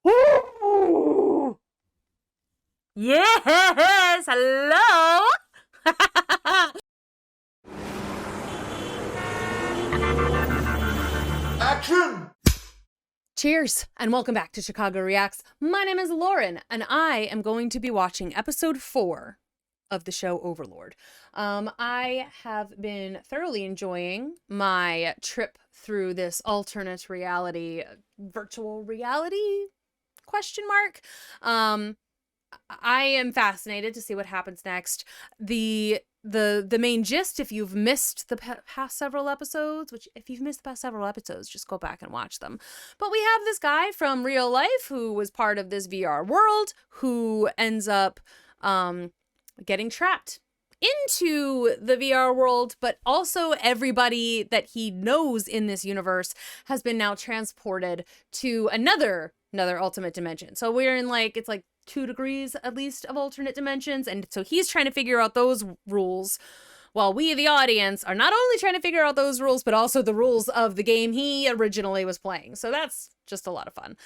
Ooh! Yes! Hello! Action! Cheers, and welcome back to Chicago Reacts. My name is Lauren, and I am going to be watching episode 4 of the show Overlord. I have been thoroughly enjoying my trip through this alternate reality, virtual reality, question mark. I am fascinated to see what happens next. The main gist, if you've missed the past several episodes, which if you've missed the past several episodes, just go back and watch them. But we have this guy from real life who was part of this VR world who ends up getting trapped into the VR world, but also everybody that he knows in this universe has been now transported to another ultimate dimension. So we're in it's 2 degrees at least of alternate dimensions, and so he's trying to figure out those rules while we, the audience, are not only trying to figure out those rules but also the rules of the game he originally was playing. So that's just a lot of fun.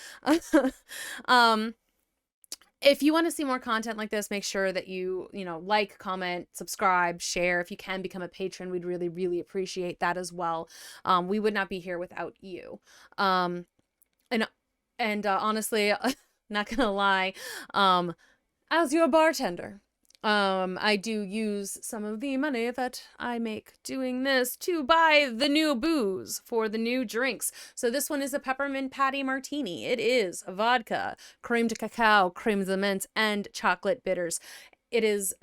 If you want to see more content like this, make sure that you like, comment, subscribe, share. If you can become a patron, we'd really appreciate that as well. We would not be here without you. And honestly, not gonna lie, as your bartender, I do use some of the money that I make doing this to buy the new booze for the new drinks. So this one is a peppermint patty martini. It is vodka, creme de cacao, creme de menthe, and chocolate bitters. It is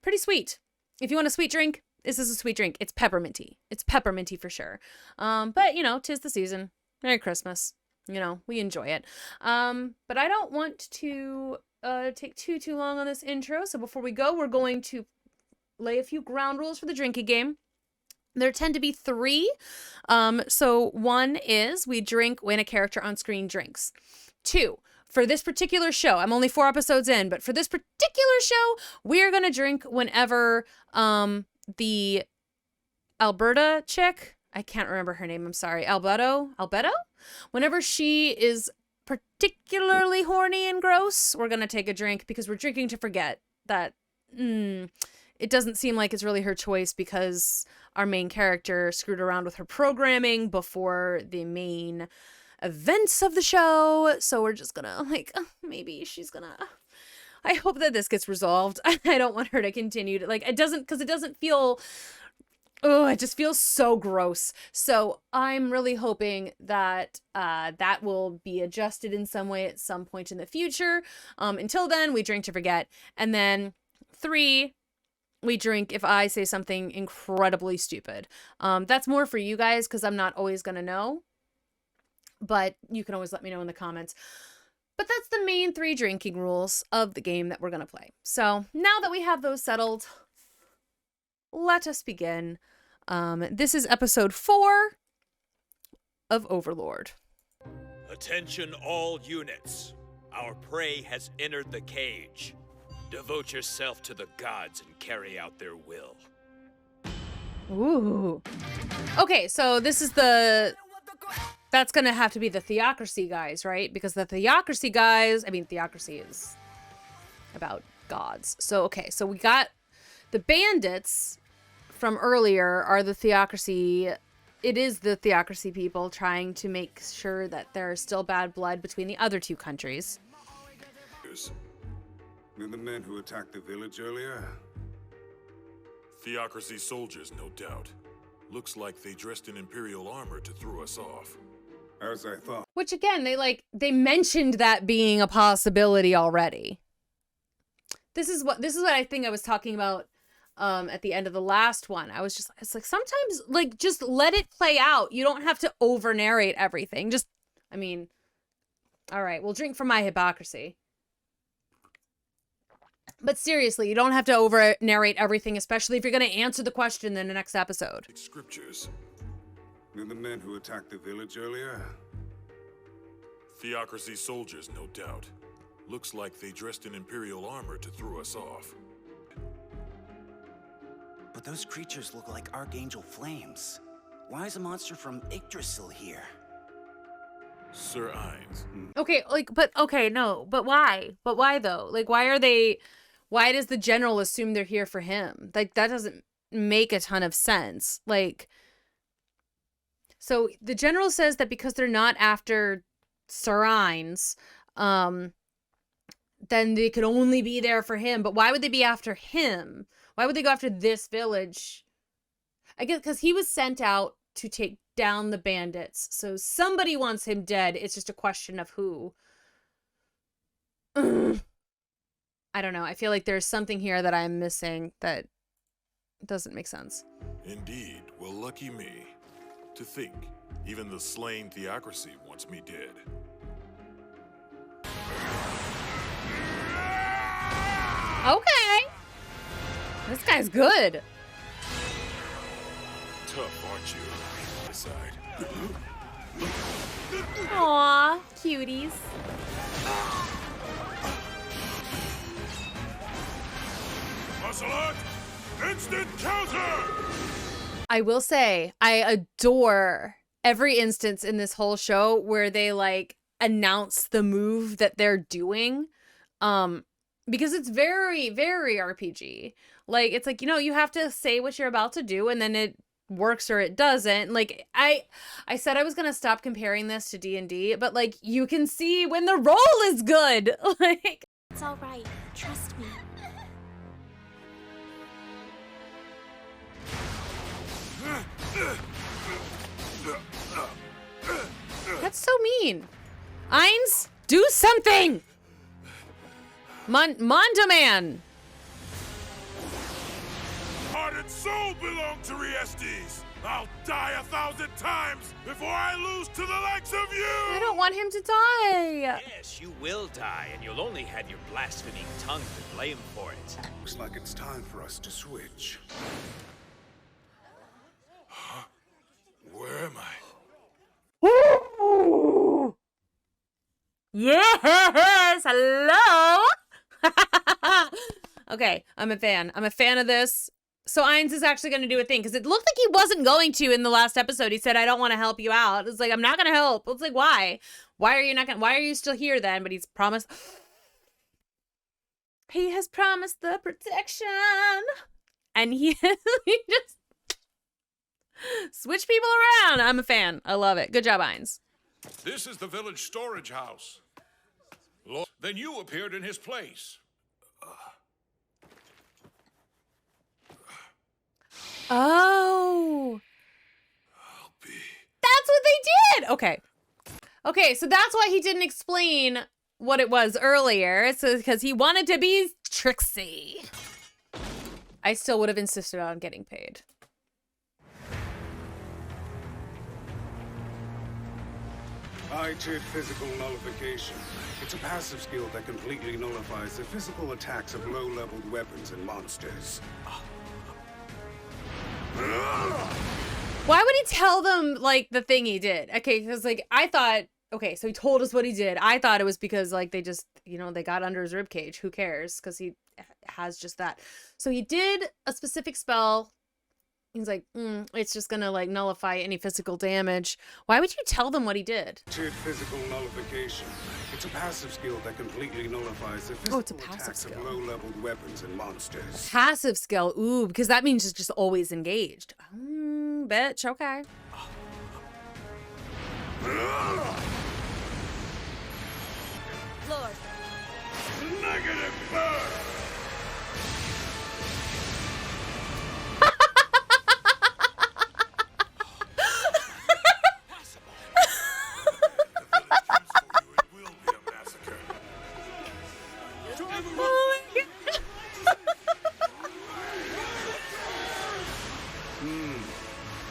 pretty sweet. If you want a sweet drink, this is a sweet drink. It's pepperminty. It's pepperminty for sure. But 'tis the season. Merry Christmas. We enjoy it. But I don't want to take too long on this intro. So before we go, we're going to lay a few ground rules for the drinking game. There tend to be 3. So 1 is we drink when a character on screen drinks. 2, for this particular show, I'm only 4 episodes in, but for this particular show, we're going to drink whenever the Alberta chick, I can't remember her name, I'm sorry, Albedo? Whenever she is particularly horny and gross, we're going to take a drink because we're drinking to forget that it doesn't seem like it's really her choice because our main character screwed around with her programming before the main events of the show. So we're just going to maybe she's going to, I hope that this gets resolved. I don't want her to continue to it doesn't feel, it just feels so gross. So I'm really hoping that that will be adjusted in some way at some point in the future. Until then, we drink to forget. And then 3, we drink if I say something incredibly stupid. That's more for you guys because I'm not always going to know. But you can always let me know in the comments. But that's the main 3 drinking rules of the game that we're going to play. So now that we have those settled, let us begin. This is episode 4 of Overlord. Attention all units. Our prey has entered the cage. Devote yourself to the gods and carry out their will. Ooh. Okay, so this is that's gonna have to be the Theocracy guys, right? Because the Theocracy guys, Theocracy is about gods. So, okay, so we got the bandits from earlier are the Theocracy. It is the Theocracy people trying to make sure that there is still bad blood between the other 2 countries. They're the men who attacked the village earlier? Theocracy soldiers, no doubt. Looks like they dressed in Imperial armor to throw us off. As I thought. Which again, they mentioned that being a possibility already. This is what I think I was talking about at the end of the last one. It's like sometimes just let it play out. You don't have to over narrate everything. All right, we'll drink for my hypocrisy. But seriously, you don't have to over narrate everything, especially if you're going to answer the question in the next episode. Scriptures. They're the men who attacked the village earlier? Theocracy soldiers, no doubt. Looks like they dressed in Imperial armor to throw us off. But those creatures look like Archangel flames. Why is a monster from Yggdrasil here? Sir Ainz. Okay, like, but okay, no, but why? But why though? Like, why does the general assume they're here for him? Like, that doesn't make a ton of sense. Like, so the general says that because they're not after Sir Ainz, then they could only be there for him. But why would they be after him? Why would they go after this village? I guess because he was sent out to take down the bandits. So somebody wants him dead. It's just a question of who. I don't know. I feel like there's something here that I'm missing that doesn't make sense. Indeed. Well, lucky me. To think, even the slain theocracy wants me dead. Okay. This guy's good. Tough, aren't you? Aside. Aw, cuties. Ocelot! Instant counter! I will say, I adore every instance in this whole show where they like announce the move that they're doing. Because it's very, very RPG. Like, it's like, you have to say what you're about to do and then it works or it doesn't. Like, I said I was going to stop comparing this to D&D, but like, you can see when the roll is good. Like, It's all right. Trust me. that's so mean. Ainz, do something! Mondo Man! Heart and soul belong to Riestes. I'll die 1,000 times before I lose to the likes of you! I don't want him to die. Yes, you will die, and you'll only have your blaspheming tongue to blame for it. Looks like it's time for us to switch. Where am I? Yes! Hello! Okay, I'm a fan. I'm a fan of this. So Ainz is actually going to do a thing because it looked like he wasn't going to in the last episode. He said, I don't want to help you out. It's like, I'm not going to help. It's like, why? Why are you not going to? Why are you still here then? But he's promised. He has promised the protection. And he just switch people around. I'm a fan. I love it. Good job, Ainz. This is the village storage house. Then you appeared in his place. Oh. That's what they did. Okay. Okay, so that's why he didn't explain what it was earlier. It's because he wanted to be tricksy. I still would have insisted on getting paid. I-tip physical nullification. It's a passive skill that completely nullifies the physical attacks of low-leveled weapons and monsters. Why would he tell them, like, the thing he did? Okay, because, like, I thought, okay, so he told us what he did. I thought it was because, like, they just, they got under his ribcage. Who cares? Because he has just that. So he did a specific spell. He's like, it's just gonna, like, nullify any physical damage. Why would you tell them what he did? I-tip physical nullification. It's a passive skill that completely nullifies the physical it's a passive attacks skill. of low-leveled weapons and monsters. Passive skill. Ooh, because that means it's just always engaged. Bitch, okay. Lord. Negative burn!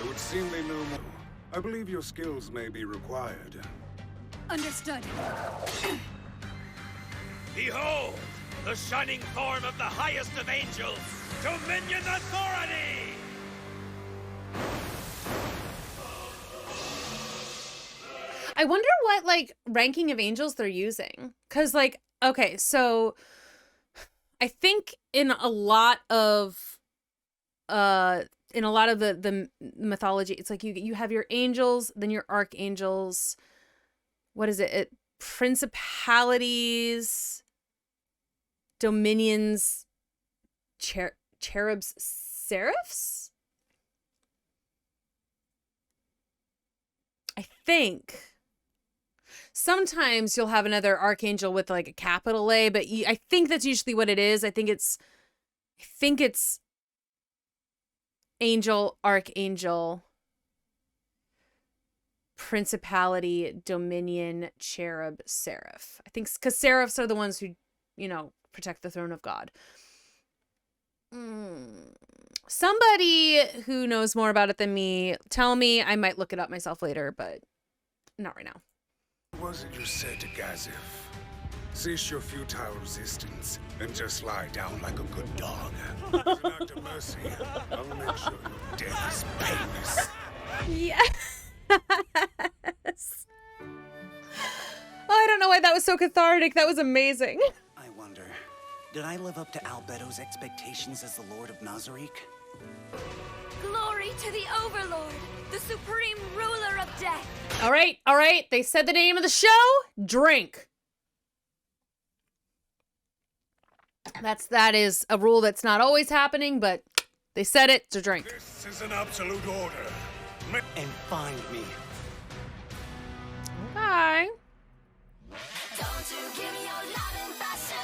It would seem they know more. I believe your skills may be required. Understood. Behold, the shining form of the highest of angels, Dominion Authority! I wonder what, like, ranking of angels they're using. Because, like, okay, so I think in a lot of the mythology, it's like you have your angels, then your archangels, what is it? Principalities, dominions, cherubs, seraphs? I think. Sometimes you'll have another archangel with like a capital A, but I think that's usually what it is. I think it's angel, archangel, principality, dominion, cherub, seraph. I think because seraphs are the ones who, protect the throne of God. Somebody who knows more about it than me, tell me. I might look it up myself later, but not right now. What was it you said to Gazif? Cease your futile resistance and just lie down like a good dog. As an act of mercy, I'll make sure your death is painless. Yes. I don't know why that was so cathartic. That was amazing. I wonder, did I live up to Albeto's expectations as the Lord of Nazarick? Glory to the Overlord, the supreme ruler of death. All right. They said the name of the show. Drink. That is a rule that's not always happening, but they said it to drink. This is an absolute order. And find me. Okay. Don't you give me your loving passion.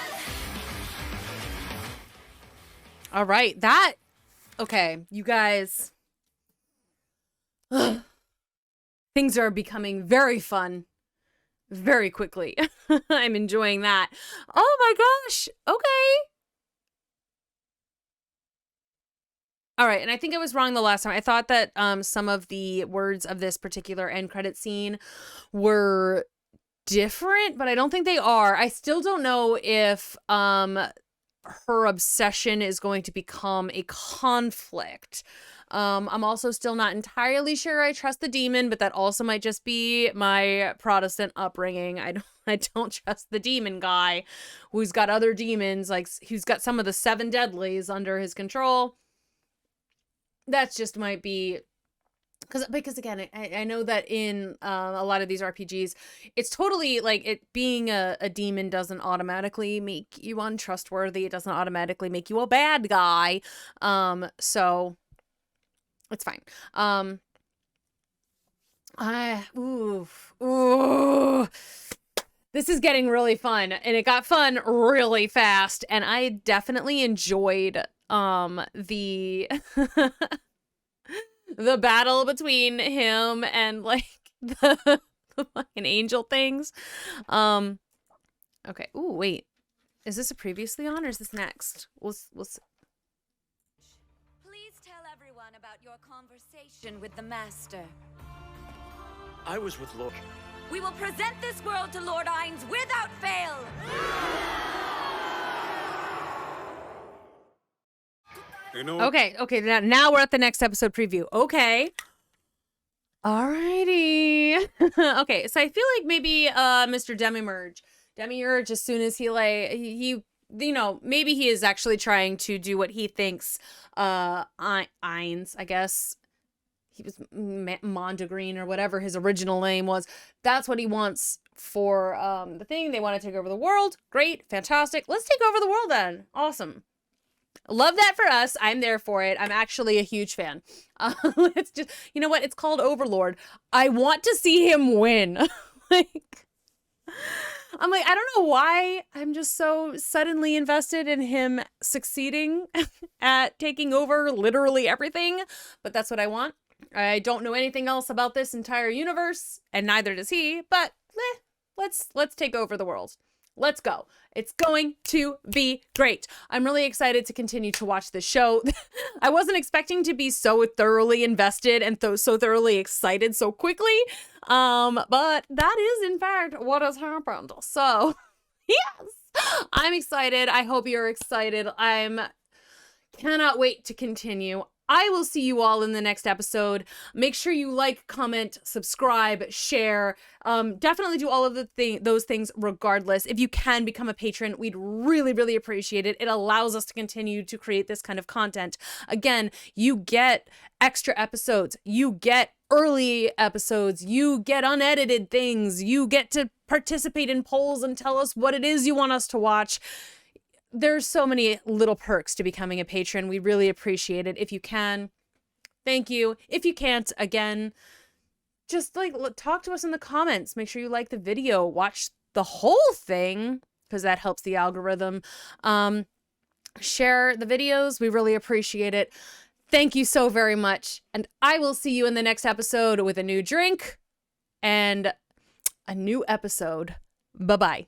All right. Okay, you guys. Things are becoming very fun very quickly. I'm enjoying that. Oh my gosh. Okay. All right, and I think I was wrong the last time. I thought that some of the words of this particular end credit scene were different, but I don't think they are. I still don't know if her obsession is going to become a conflict. I'm also still not entirely sure I trust the demon, but that also might just be my Protestant upbringing. I don't trust the demon guy who's got other demons, like who's got some of the 7 deadlies under his control. That just might be because again, I know that in a lot of these RPGs, it's totally like it being a demon doesn't automatically make you untrustworthy. It doesn't automatically make you a bad guy. So it's fine. This is getting really fun, and it got fun really fast, and I definitely enjoyed the the battle between him and like the fucking angel things. Okay. Ooh, wait. Is this a previously on or is this next? We'll see. Please tell everyone about your conversation with the Master. I was with Lord. We will present this world to Lord Ainz without fail. Okay. Now we're at the next episode preview. Okay. Alrighty. Okay, so I feel like maybe Mr. Demiurge, as soon as he maybe he is actually trying to do what he thinks Ainz, I guess. He was Mondegreen or whatever his original name was. That's what he wants for the thing. They want to take over the world. Great, fantastic. Let's take over the world then. Awesome. Love that for us. I'm there for it. I'm actually a huge fan. It's just, you know what? It's called Overlord. I want to see him win. I'm like, I don't know why I'm just so suddenly invested in him succeeding at taking over literally everything, but that's what I want. I don't know anything else about this entire universe, and neither does he, but let's take over the world. Let's go. It's going to be great. I'm really excited to continue to watch this show. I wasn't expecting to be so thoroughly invested and so thoroughly excited so quickly. But that is in fact what has happened. So, yes, I'm excited. I hope you're excited. Cannot wait to continue. I will see you all in the next episode. Make sure you like, comment, subscribe, share. Definitely do all of those things regardless. If you can become a patron, we'd really, really appreciate it. It allows us to continue to create this kind of content. Again, you get extra episodes. You get early episodes. You get unedited things. You get to participate in polls and tell us what it is you want us to watch. There's so many little perks to becoming a patron. We really appreciate it. If you can, thank you. If you can't, again, just like talk to us in the comments. Make sure you like the video. Watch the whole thing because that helps the algorithm. Share the videos. We really appreciate it. Thank you so very much. And I will see you in the next episode with a new drink and a new episode. Bye-bye.